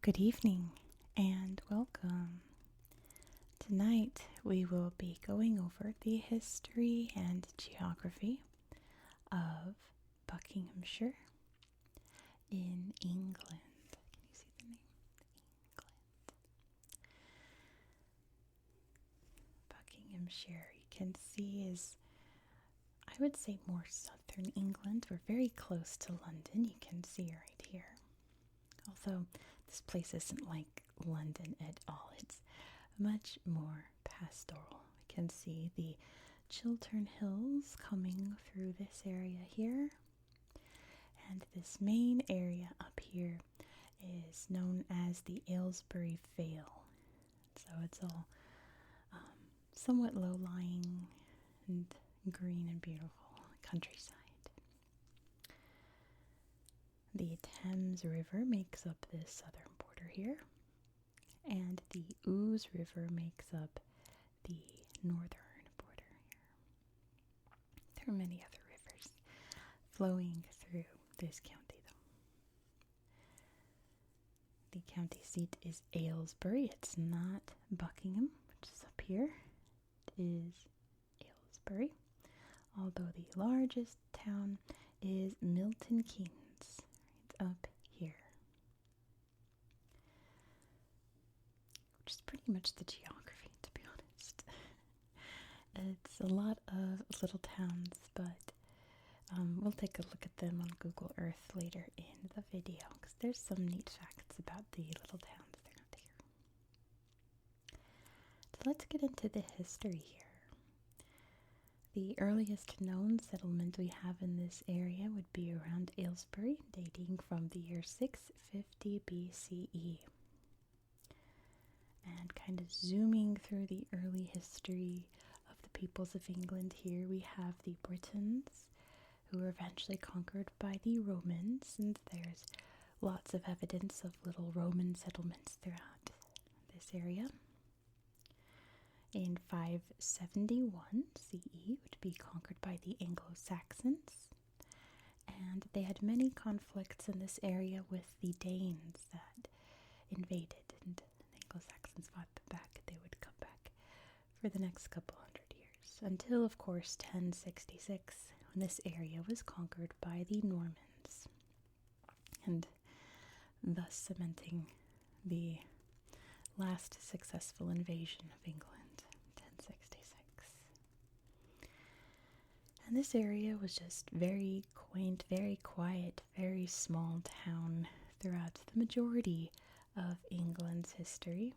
Good evening and welcome. Tonight we will be going over the history and geography of Buckinghamshire in England. Can you see the name? England. Buckinghamshire, you can see, is, I would say, more southern England. We're very close to London, you can see right here. Although this place isn't like London at all, it's much more pastoral. We can see the Chiltern Hills coming through this area here, and this main area up here is known as the Aylesbury Vale. So it's all somewhat low-lying and green and beautiful countryside. The Thames River makes up this southern border here, and the Ouse River makes up the northern border here. There are many other rivers flowing through this county, though. The county seat is Aylesbury. It's not Buckingham, which is up here. It is Aylesbury, although the largest town is Milton Keynes. Up here, which is pretty much the geography, to be honest. It's a lot of little towns, but we'll take a look at them on Google Earth later in the video, because there's some neat facts about the little towns around here. So let's get into the history here. The earliest known settlement we have in this area would be around Aylesbury, dating from the year 650 BCE. And kind of zooming through the early history of the peoples of England here, we have the Britons, who were eventually conquered by the Romans, and there's lots of evidence of little Roman settlements throughout this area. In 571 CE, would be conquered by the Anglo-Saxons, and they had many conflicts in this area with the Danes that invaded, and the Anglo-Saxons fought them back. They would come back for the next couple hundred years, until, of course, 1066, when this area was conquered by the Normans, and thus cementing the last successful invasion of England. 1066. And this area was just very quaint, very quiet, very small town throughout the majority of England's history.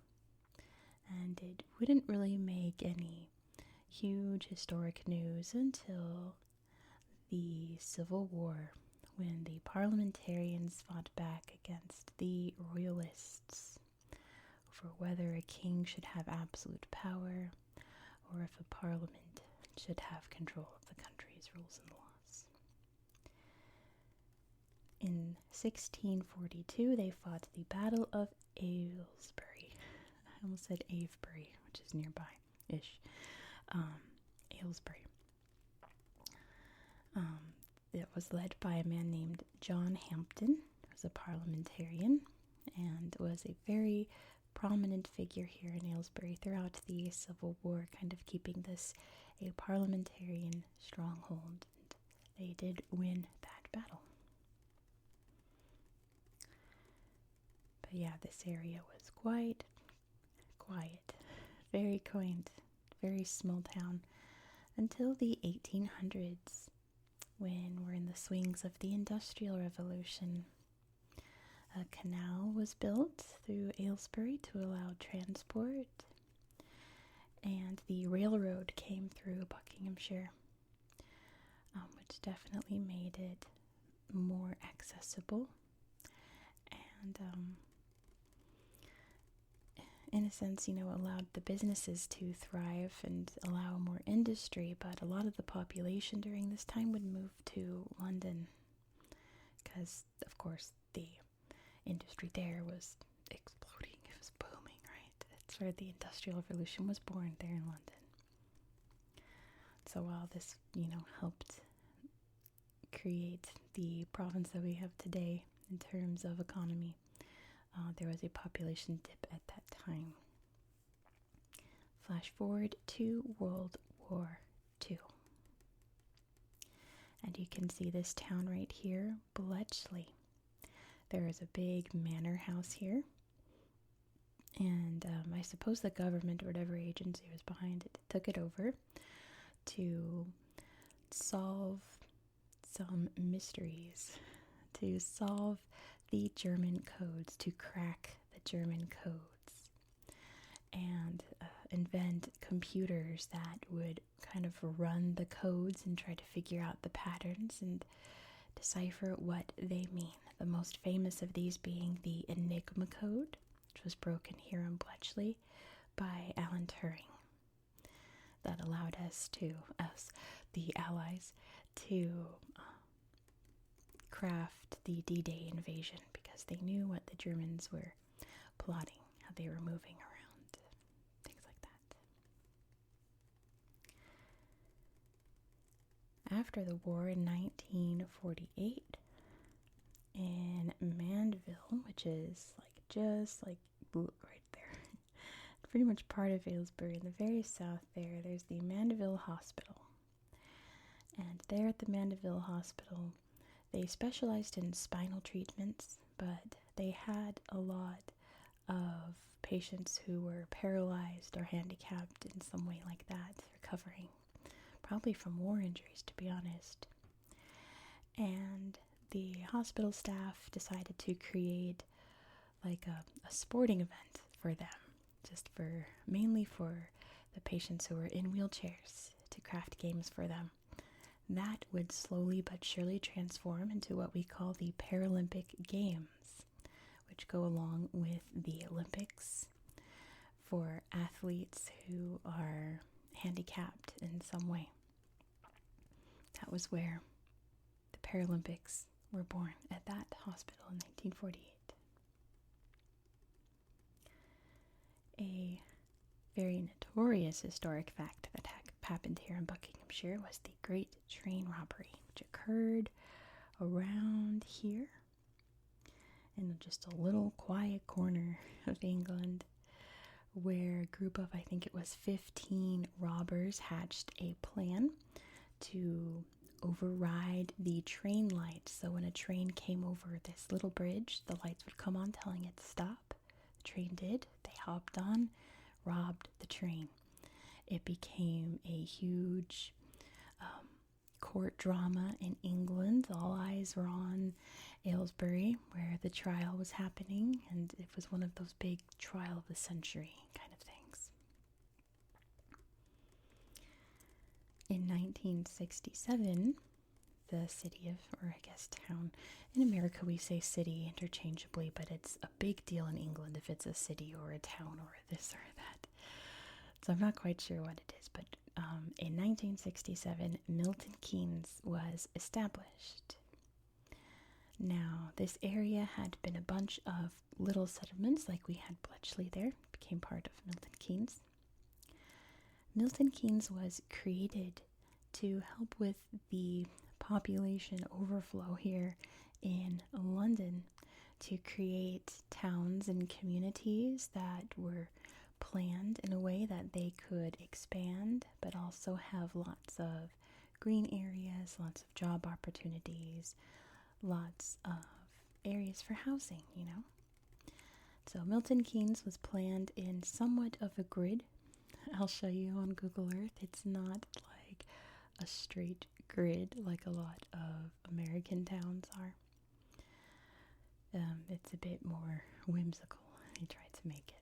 And it wouldn't really make any huge historic news until the Civil War, when the parliamentarians fought back against the royalists for whether a king should have absolute power or if a parliament should have control of the country's rules and laws. In 1642, they fought the Battle of Aylesbury. I almost said Avebury, which is nearby-ish. Aylesbury. It was led by a man named John Hampden, who was a parliamentarian, and was a very prominent figure here in Aylesbury throughout the Civil War, kind of keeping this a parliamentarian stronghold. And they did win that battle. But yeah, this area was quite quiet, very quaint, very small town, until the 1800s, when we're in the swings of the Industrial Revolution. A canal was built through Aylesbury to allow transport, and the railroad came through Buckinghamshire, which definitely made it more accessible and, in a sense, allowed the businesses to thrive and allow more industry. But a lot of the population during this time would move to London because, of course, the industry there was exploding. It was booming, right? That's where the Industrial Revolution was born, there in London. So while this, helped create the province that we have today in terms of economy, there was a population dip at that time. Flash forward to World War II. And you can see this town right here, Bletchley. There is a big manor house here. And I suppose the government or whatever agency was behind it took it over to solve some mysteries, to solve the German codes, to crack the German codes, and invent computers that would kind of run the codes and try to figure out the patterns and decipher what they mean. The most famous of these being the Enigma code, which was broken here in Bletchley by Alan Turing. That allowed us, the Allies, to craft the D-Day invasion because they knew what the Germans were plotting, how they were moving around, things like that. After the war in 1948, in Mandeville, which is just right there, pretty much part of Aylesbury, in the very south there's the Mandeville Hospital. And there at the Mandeville Hospital, they specialized in spinal treatments, but they had a lot of patients who were paralyzed or handicapped in some way like that, recovering probably from war injuries, to be honest. And the hospital staff decided to create like a sporting event for them, mainly for the patients who were in wheelchairs, to craft games for them. That would slowly but surely transform into what we call the Paralympic Games, which go along with the Olympics for athletes who are handicapped in some way. That was where the Paralympics were born, at that hospital in 1948. A very notorious historic fact that happened here in Buckinghamshire was the Great Train Robbery, which occurred around here in just a little quiet corner of England, where a group of, I think it was 15 robbers hatched a plan to override the train lights. So when a train came over this little bridge, the lights would come on telling it to stop. The train did. They hopped on, robbed the train. It became a huge court drama in England. All eyes were on Aylesbury, where the trial was happening, and it was one of those big trial of the century kind of things. In 1967, the city of, or I guess town, in America we say city interchangeably, but it's a big deal in England if it's a city or a town or this or that. So I'm not quite sure what it is, but in 1967, Milton Keynes was established. Now, this area had been a bunch of little settlements, like we had Bletchley there, became part of Milton Keynes. Milton Keynes was created to help with the population overflow here in London, to create towns and communities that were planned in a way that they could expand, but also have lots of green areas, lots of job opportunities, lots of areas for housing, So Milton Keynes was planned in somewhat of a grid. I'll show you on Google Earth. It's not like a straight grid like a lot of American towns are. It's a bit more whimsical. They tried to make it.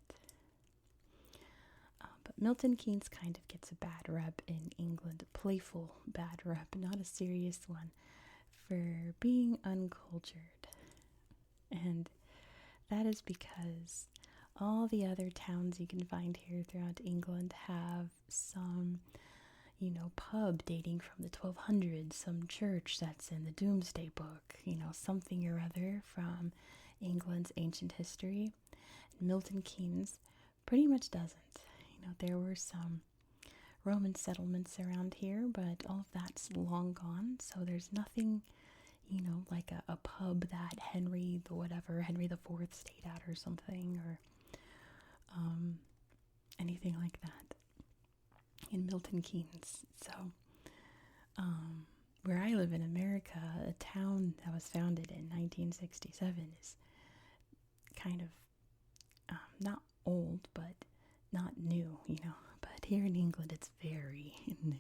But Milton Keynes kind of gets a bad rep in England, a playful bad rep, not a serious one, for being uncultured. And that is because all the other towns you can find here throughout England have some, pub dating from the 1200s, some church that's in the Doomsday Book, something or other from England's ancient history. Milton Keynes pretty much doesn't. There were some Roman settlements around here, but all of that's long gone, so there's nothing like a pub that Henry the Fourth stayed at or something, or anything like that in Milton Keynes. So, where I live in America, a town that was founded in 1967 is kind of not old, but not new, But here in England, it's very new.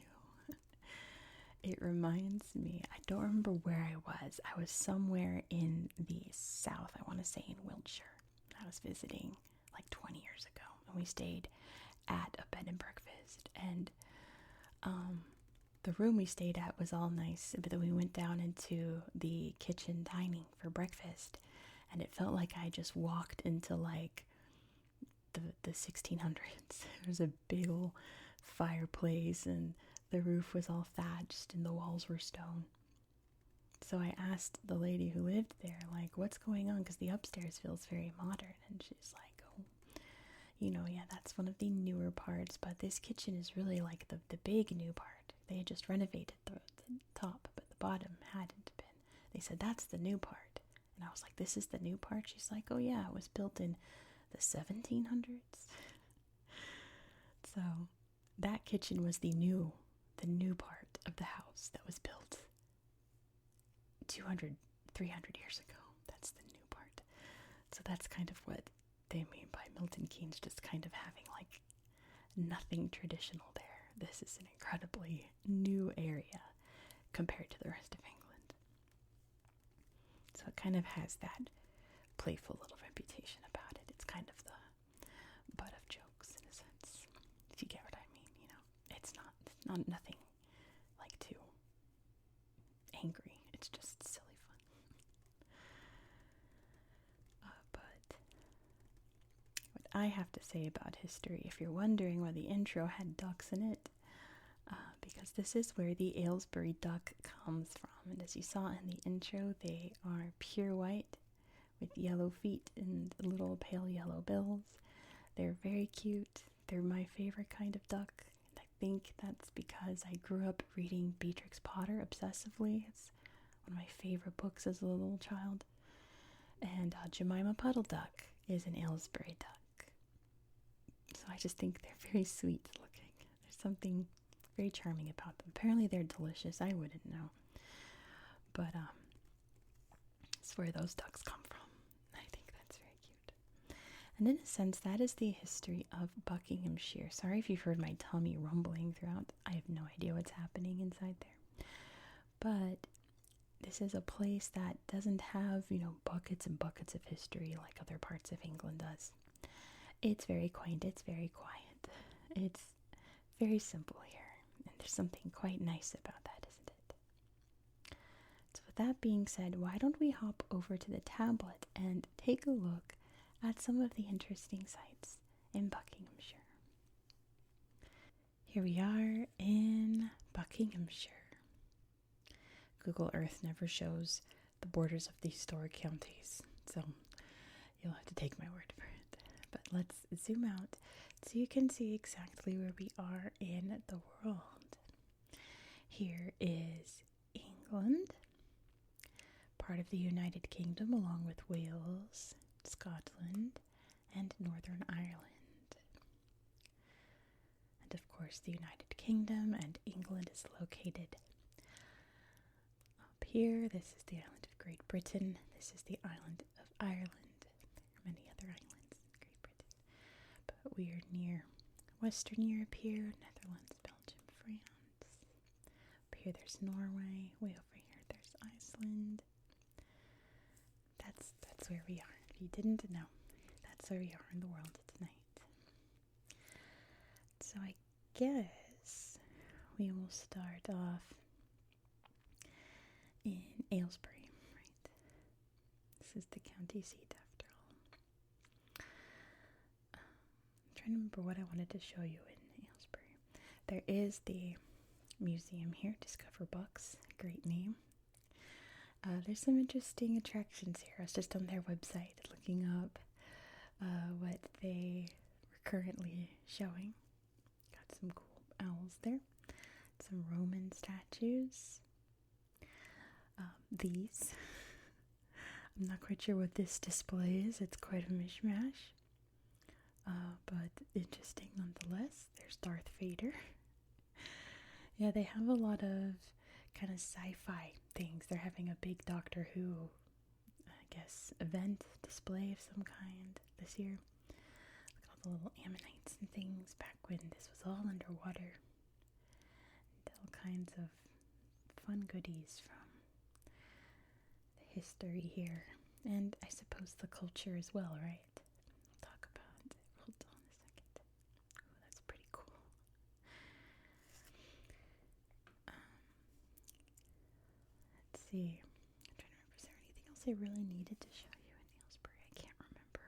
It reminds me, I don't remember where I was. I was somewhere in the south, I want to say in Wiltshire. I was visiting like 20 years ago, and we stayed at a bed and breakfast. And the room we stayed at was all nice, but then we went down into the kitchen dining for breakfast, and it felt like I just walked into like the 1600s. There was a big old fireplace, and the roof was all thatched, and the walls were stone. So I asked the lady who lived there, like, what's going on? Because the upstairs feels very modern. And she's like, oh, yeah, that's one of the newer parts. But this kitchen is really like the big new part. They had just renovated the top, but the bottom hadn't been. They said, that's the new part. And I was like, this is the new part? She's like, oh, yeah, it was built in the 1700s. So that kitchen was the new part of the house that was built 200, 300 years ago. That's the new part. So that's kind of what they mean by Milton Keynes, just kind of having like nothing traditional there. This is an incredibly new area compared to the rest of England. So it kind of has that playful little reputation about it. It's kind of the butt of jokes in a sense, if you get what I mean. It's not nothing like too angry. It's just silly fun. But what I have to say about history, if you're wondering why the intro had ducks in it, because this is where the Aylesbury duck comes from. And as you saw in the intro, they are pure white with yellow feet and little pale yellow bills. They're very cute. They're my favorite kind of duck. And I think that's because I grew up reading Beatrix Potter obsessively. It's one of my favorite books as a little child. And Jemima Puddle Duck is an Aylesbury duck. So I just think they're very sweet looking. There's something very charming about them. Apparently they're delicious. I wouldn't know. But it's where those ducks come from. I think that's very cute. And in a sense, that is the history of Buckinghamshire. Sorry if you've heard my tummy rumbling throughout. I have no idea what's happening inside there. But this is a place that doesn't have, buckets and buckets of history like other parts of England does. It's very quaint. It's very quiet. It's very simple here. And there's something quite nice about that, isn't it? So with that being said, why don't we hop over to the tablet and take a look at some of the interesting sites in Buckinghamshire. Here we are in Buckinghamshire. Google Earth never shows the borders of these historic counties, so you'll have to take my word for it. But let's zoom out so you can see exactly where we are in the world. Here is England, part of the United Kingdom, along with Wales, Scotland, and Northern Ireland. And of course, the United Kingdom and England is located up here. This is the island of Great Britain. This is the island of Ireland. There are many other islands in Great Britain. But we are near Western Europe here, Netherlands, Belgium, France. Up here there's Norway. Way over here there's Iceland. That's where we are. If you didn't know, that's where we are in the world tonight. So I guess we will start off in Aylesbury, right? This is the county seat after all. I'm trying to remember what I wanted to show you in Aylesbury. There is the museum here, Discover Books, great name. There's some interesting attractions here. I was just on their website looking up what they were currently showing. Got some cool owls there. Some Roman statues. These. I'm not quite sure what this display is. It's quite a mishmash. But interesting nonetheless. There's Darth Vader. Yeah, they have a lot of kind of sci-fi things. They're having a big Doctor Who, I guess, event display of some kind this year. Look at all the little ammonites and things back when this was all underwater. And all kinds of fun goodies from the history here. And I suppose the culture as well, right? We'll talk about, hold on a second. Oh, that's pretty cool. Let's see. I'm trying to remember, is there anything else I really needed to show you in Aylesbury? I can't remember.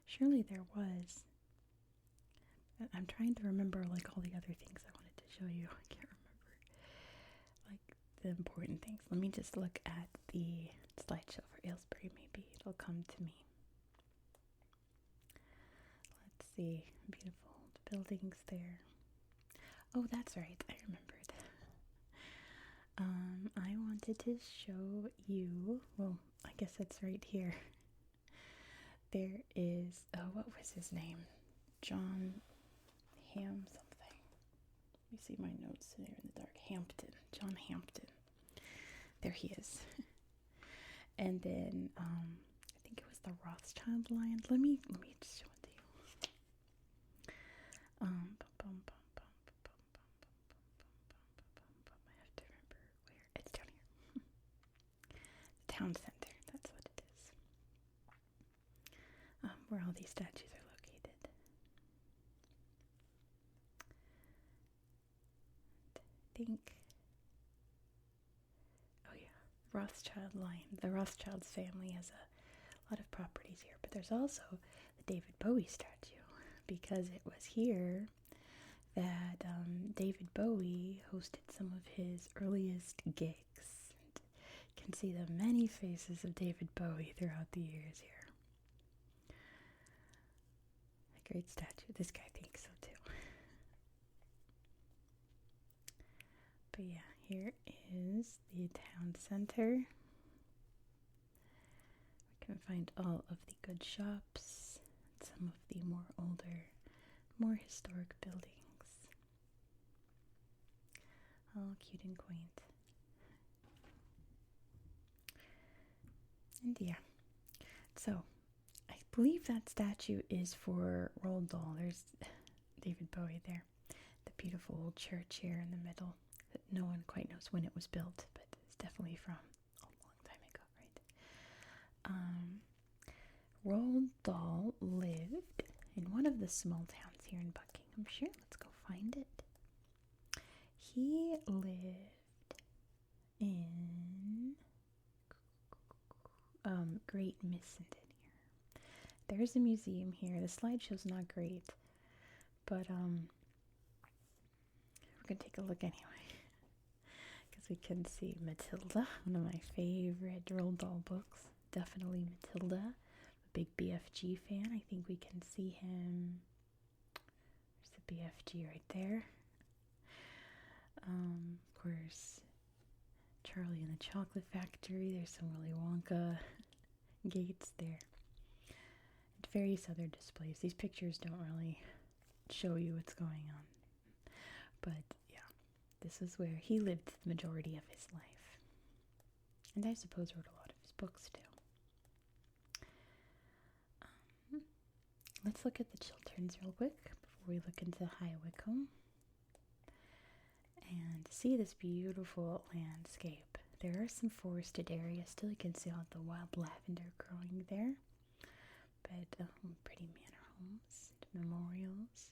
Surely there was. I'm trying to remember like all the other things I wanted to show you. I can't remember like the important things. Let me just look at the slideshow for Aylesbury. Maybe it'll come to me. Let's see. Beautiful old buildings there. Oh, that's right. I remembered. I wanted to show you, well, I guess it's right here. There is, what was his name? John Ham something. Let me see my notes there in the dark. Hampton. John Hampton. There he is. And then, I think it was the Rothschild line. Let me just show it to you. I have to remember where. It's down here. The town center. That's what it is. Where all these statues are located. I think. Oh yeah, Rothschild line. The Rothschilds family has a lot of properties here, but there's also the David Bowie statue, because it was here that David Bowie hosted some of his earliest gigs. And you can see the many faces of David Bowie throughout the years here. A great statue. This guy thinks so too. But yeah, here is the town center. We can find all of the good shops, some of the more older, more historic buildings. All cute and quaint. And yeah, so I believe that statue is for Roald Dahl. There's David Bowie there. The beautiful old church here in the middle that no one quite knows when it was built, but it's definitely from a long time ago, right? Roald Dahl lived in one of the small towns here in Buckinghamshire. Let's go find it. He lived in Great Missenden here. There's a museum here. The slideshow's not great, but we're gonna take a look anyway, because we can see Matilda, one of my favorite Roald Dahl books. Definitely Matilda. A big BFG fan. I think we can see him. There's the BFG right there. Of course, Charlie and the Chocolate Factory. There's some Willy Wonka gates there. And various other displays. These pictures don't really show you what's going on. But yeah, this is where he lived the majority of his life. And I suppose wrote a lot of his books too. Let's look at the Chilterns real quick before we look into High Wycombe and see this beautiful landscape. There are some forested areas still. You can see all the wild lavender growing there, but pretty manor homes and memorials,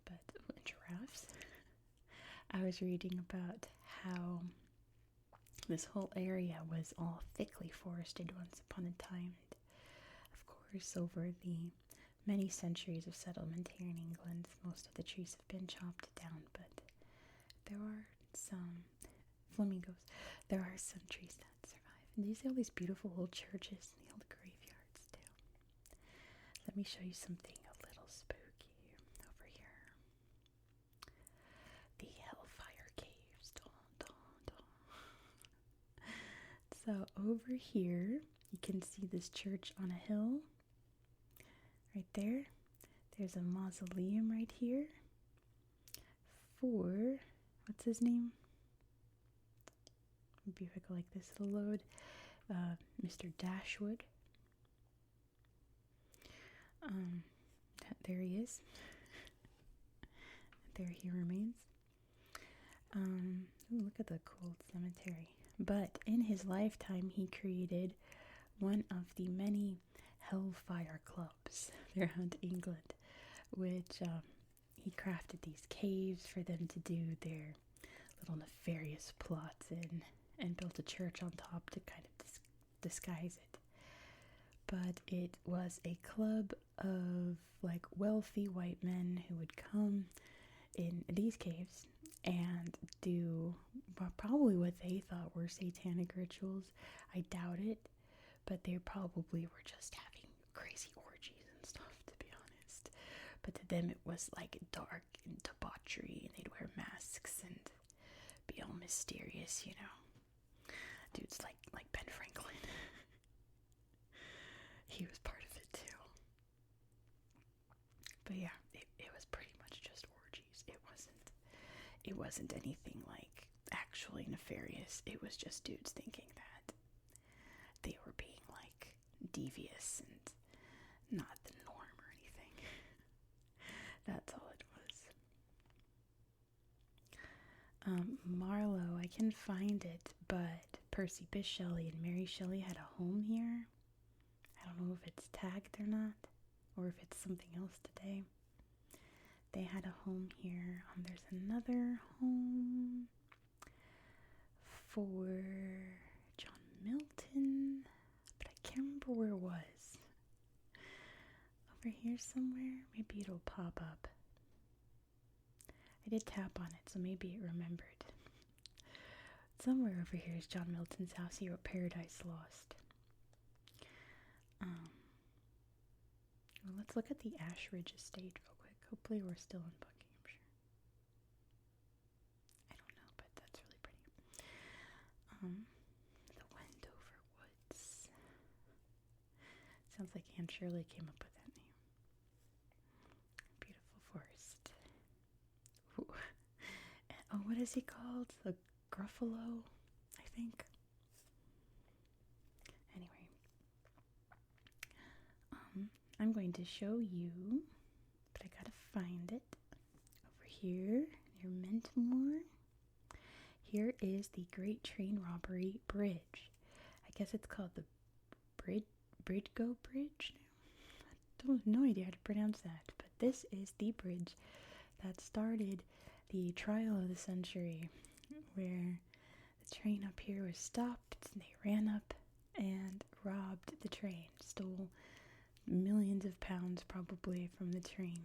but giraffes. I was reading about how this whole area was all thickly forested once upon a time. Of course, over the many centuries of settlement here in England, most of the trees have been chopped down, but there are some flamingos. There are some trees that survive. And you see all these beautiful old churches and the old graveyards too. Let me show you something a little spooky over here. The Hellfire Caves. Dun, dun, dun. So over here, you can see this church on a hill. Right there. There's a mausoleum right here for, what's his name? Maybe if I go like this, it'll load. Mr. Dashwood. There he is. There he remains. Look at the cool cemetery. But in his lifetime, he created one of the many Hellfire clubs around England, which he crafted these caves for them to do their little nefarious plots in, and built a church on top to kind of disguise it. But it was a club of like wealthy white men who would come in these caves and do probably what they thought were satanic rituals. I doubt it, but they probably were just having crazy orgies and stuff, to be honest. But to them it was like dark and debauchery, and they'd wear masks and be all mysterious, you know. Dudes like Ben Franklin. He was part of it too. But yeah, it was pretty much just orgies. It wasn't anything like actually nefarious. It was just dudes thinking that they were being like devious and not the norm or anything. That's all it was. Marlowe, I can find it, but Percy Bysshe Shelley and Mary Shelley had a home here. I don't know if it's tagged or not, or if it's something else today. They had a home here. There's another home for John Milton, but I can't remember where it was. Over here somewhere? Maybe it'll pop up. I did tap on it, so maybe it remembered. Somewhere over here is John Milton's house. He wrote Paradise Lost. Well, let's look at the Ashridge estate real quick. Hopefully we're still in Buckinghamshire. I don't know, but that's really pretty. The Wendover Woods. Sounds like Anne Shirley came up with that name. Beautiful forest. Ooh. Oh, what is he called? The Gruffalo, I think. Anyway. I'm going to show you, but I gotta find it. Over here, near Mentmore. Here is the Great Train Robbery Bridge. I guess it's called the Bridgego Bridge now. I don't have no idea how to pronounce that, but this is the bridge that started the trial of the century, where the train up here was stopped, and they ran up and robbed the train, stole millions of pounds probably from the train.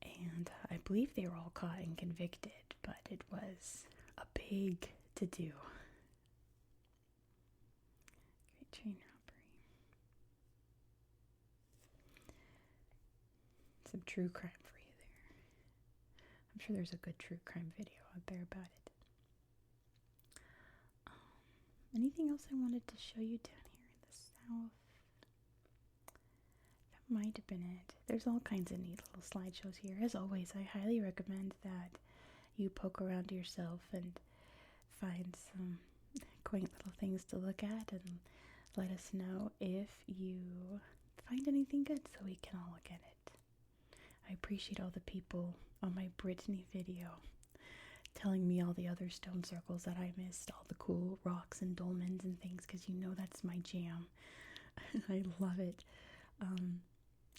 And I believe they were all caught and convicted, but it was a big to-do. Great train robbery. Some true crime for you there. I'm sure there's a good true crime video out there about it. Anything else I wanted to show you down here in the south? That might have been it. There's all kinds of neat little slideshows here. As always, I highly recommend that you poke around yourself and find some quaint little things to look at, and let us know if you find anything good so we can all look at it. I appreciate all the people on my Brittany video telling me all the other stone circles that I missed, all the cool rocks and dolmens and things, because you know that's my jam. I love it.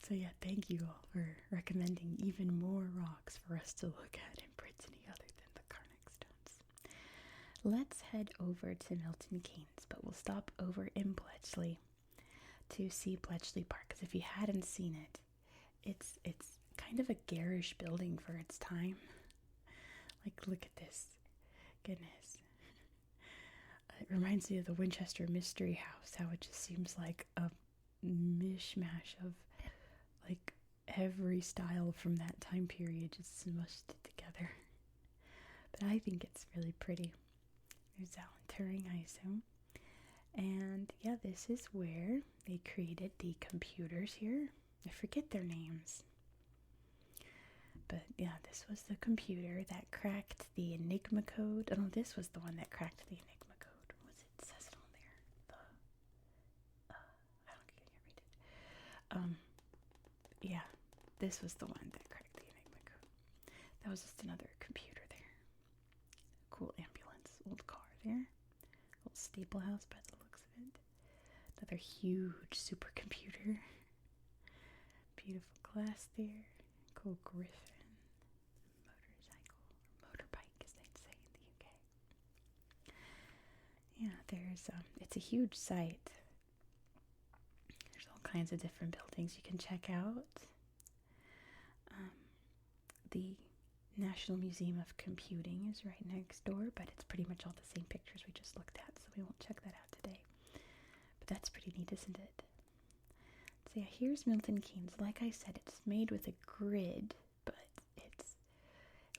So yeah, thank you all for recommending even more rocks for us to look at in Brittany other than the Carnac stones. Let's head over to Milton Keynes, but we'll stop over in Bletchley to see Bletchley Park, because if you hadn't seen it, it's kind of a garish building for its time. Like, look at this. Goodness. It reminds me of the Winchester Mystery House, how it just seems like a mishmash of like every style from that time period just smushed together. But I think it's really pretty. There's Alan Turing, I assume. And yeah, this is where they created the computers here. I forget their names. But yeah, this was the computer that cracked the Enigma code. Oh no, this was the one that cracked the Enigma code. What was it? It says it on there. I don't get it. Read it. Yeah, this was the one that cracked the Enigma code. That was just another computer there. Cool ambulance, old car there. Old staple house by the looks of it. Another huge supercomputer. Beautiful glass there. Cool griffin. Motorcycle. Or motorbike, as they'd say in the UK. Yeah, there's, it's a huge site. There's all kinds of different buildings you can check out. The National Museum of Computing is right next door, but it's pretty much all the same pictures we just looked at, so we won't check that out today. But that's pretty neat, isn't it? So yeah, here's Milton Keynes. Like I said, it's made with a grid, but it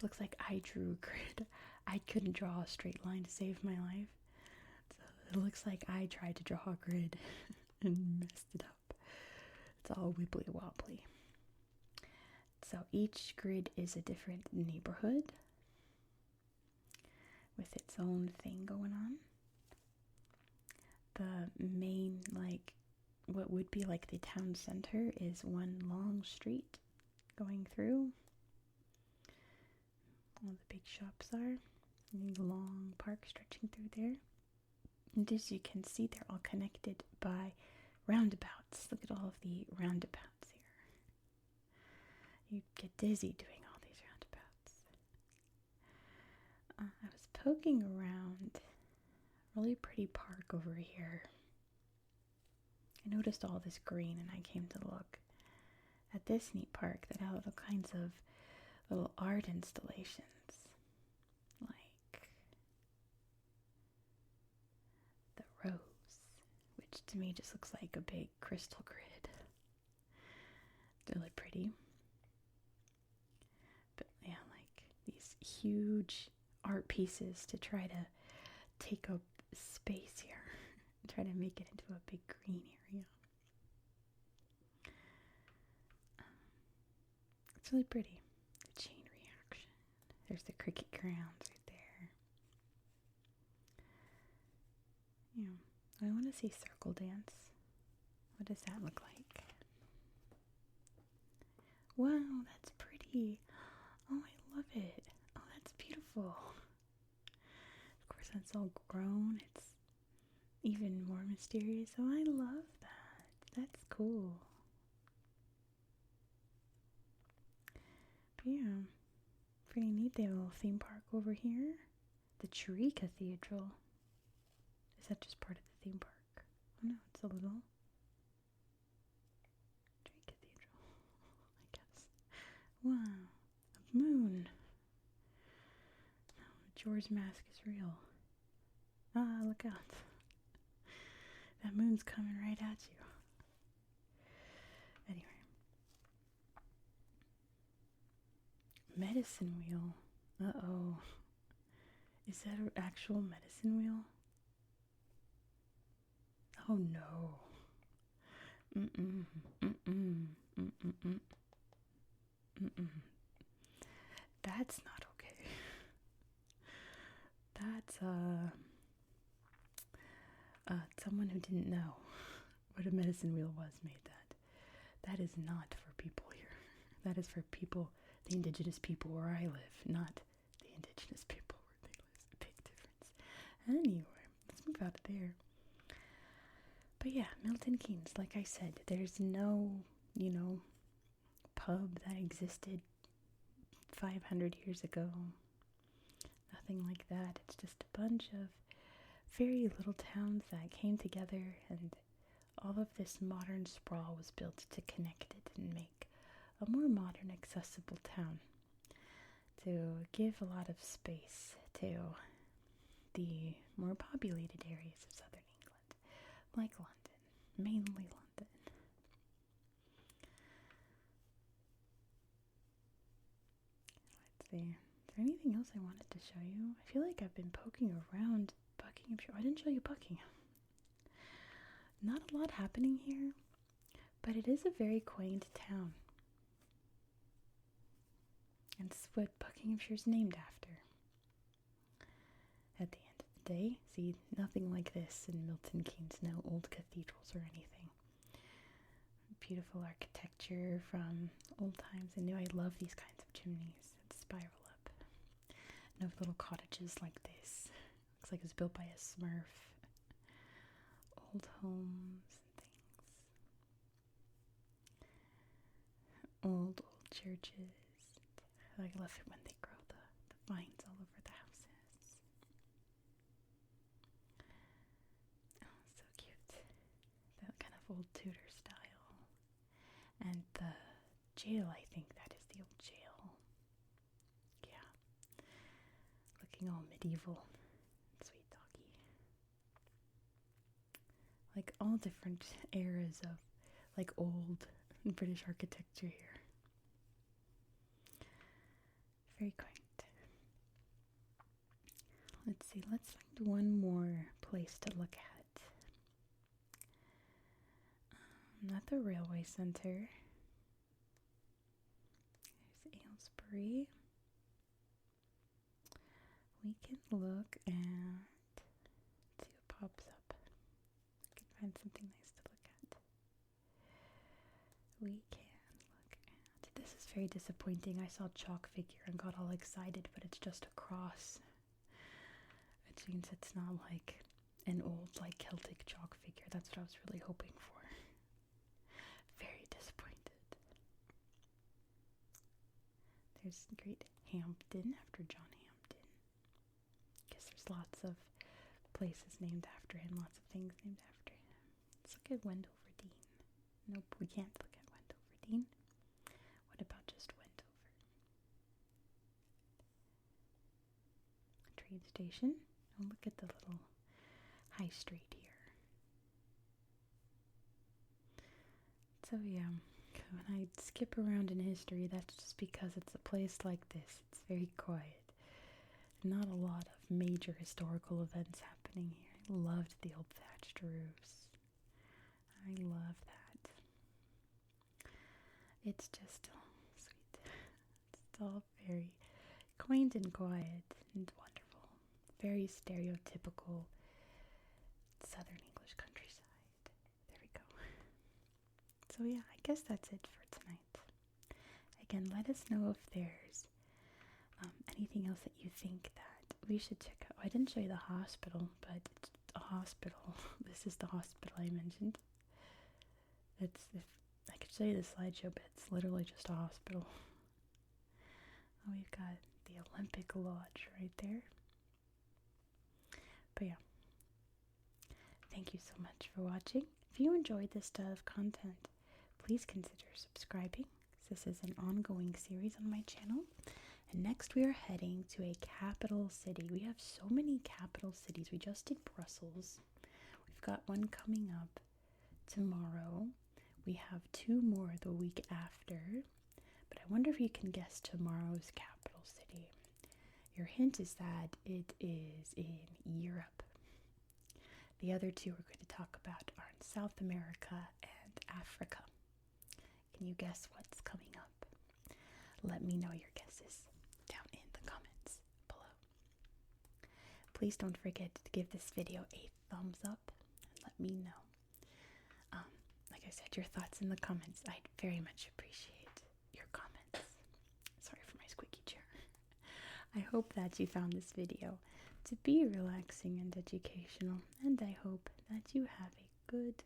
looks like I drew a grid. I couldn't draw a straight line to save my life. So it looks like I tried to draw a grid and messed it up. It's all wibbly wobbly. So each grid is a different neighborhood with its own thing going on. The main, like, what would be like the town center is one long street going through. All the big shops are. A long park stretching through there. And as you can see, they're all connected by roundabouts. Look at all of the roundabouts here. You get dizzy doing all these roundabouts. I was poking around a really pretty park over here. I noticed all this green and I came to look at this neat park that had all kinds of little art installations. Like the rose, which to me just looks like a big crystal grid. They're really pretty. But yeah, like these huge art pieces to try to take up space here. Try to make it into a big green area. It's really pretty. The chain reaction. There's the cricket grounds right there. Yeah, I want to see circle dance. What does that look like? Wow, that's pretty. Oh, I love it. Oh, that's beautiful. Of course, that's all grown. It's even more mysterious. Oh, I love that. That's cool. But yeah, pretty neat. They have a little theme park over here. The Tree Cathedral. Is that just part of the theme park? Oh no, it's a little Tree Cathedral, I guess. Wow, a moon. Oh, George's mask is real. Ah, look out. That moon's coming right at you. Anyway. Medicine wheel. Uh-oh. Is that an actual medicine wheel? Oh no. Mm-mm. Mm-mm. Mm-mm. Mm-mm. That's not okay. That's someone who didn't know what a medicine wheel was made that. That is not for people here. That is for people, the indigenous people where I live, not the indigenous people where they live. A big difference. Anyway, let's move out of there. But yeah, Milton Keynes, like I said, there's no, pub that existed 500 years ago. Nothing like that. It's just a bunch of very little towns that came together, and all of this modern sprawl was built to connect it and make a more modern, accessible town, to give a lot of space to the more populated areas of southern England, like London, mainly London. Let's see. Is there anything else I wanted to show you? I feel like I've been poking around Buckinghamshire. I didn't show you Buckingham. Not a lot happening here, but it is a very quaint town. And it's what Buckinghamshire's named after. At the end of the day, see, nothing like this in Milton Keynes, no old cathedrals or anything. Beautiful architecture from old times. I know I love these kinds of chimneys that spiral up. No little cottages like this. Looks like it's built by a Smurf. Old homes and things. Old churches. I love it when they grow the vines all over the houses. Oh, so cute. That kind of old Tudor style. And the jail, I think that is the old jail. Yeah. Looking all medieval. Sweet doggy. Like all different eras of like old British architecture here. Very quaint. Let's see, let's find one more place to look at. Not the railway centre. There's Aylesbury. We can look at, see what pops up. We can find something nice to look at. We can look at, this is very disappointing. I saw chalk figure and got all excited, but it's just a cross. Which means it's not like an old like Celtic chalk figure. That's what I was really hoping for. Very disappointed. There's Great Hampden after John Hampden. Guess there's lots of places named after him, lots of things named after him. Let's look at Wendover Dean. Nope, we can't look at Wendover Dean. What about just Wendover? Train station. Oh, look at the little high street here. So yeah, when I skip around in history, that's just because it's a place like this. It's very quiet. Not a lot of major historical events happening here. I loved the old thatched roofs. I love that. It's just sweet. It's all very quaint and quiet and wonderful. Very stereotypical southern English countryside. There we go. So yeah, I guess that's it for tonight. Again, let us know if there's anything else that you think that we should check out. I didn't show you the hospital, but it's a hospital. This is the hospital I mentioned. If I could show you the slideshow, but it's literally just a hospital. Oh, we've got the Olympic Lodge right there. But yeah, thank you so much for watching. If you enjoyed this style of content, please consider subscribing. This is an ongoing series on my channel. And next we are heading to a capital city. We have so many capital cities. We just did Brussels. We've got one coming up tomorrow. We have two more the week after. But I wonder if you can guess tomorrow's capital city. Your hint is that it is in Europe. The other two we're going to talk about are in South America and Africa. Can you guess what's coming up? Let me know your guesses down in the comments below. Please don't forget to give this video a thumbs up and let me know. Like I said, your thoughts in the comments. I'd very much appreciate your comments. Sorry for my squeaky chair. I hope that you found this video to be relaxing and educational, and I hope that you have a good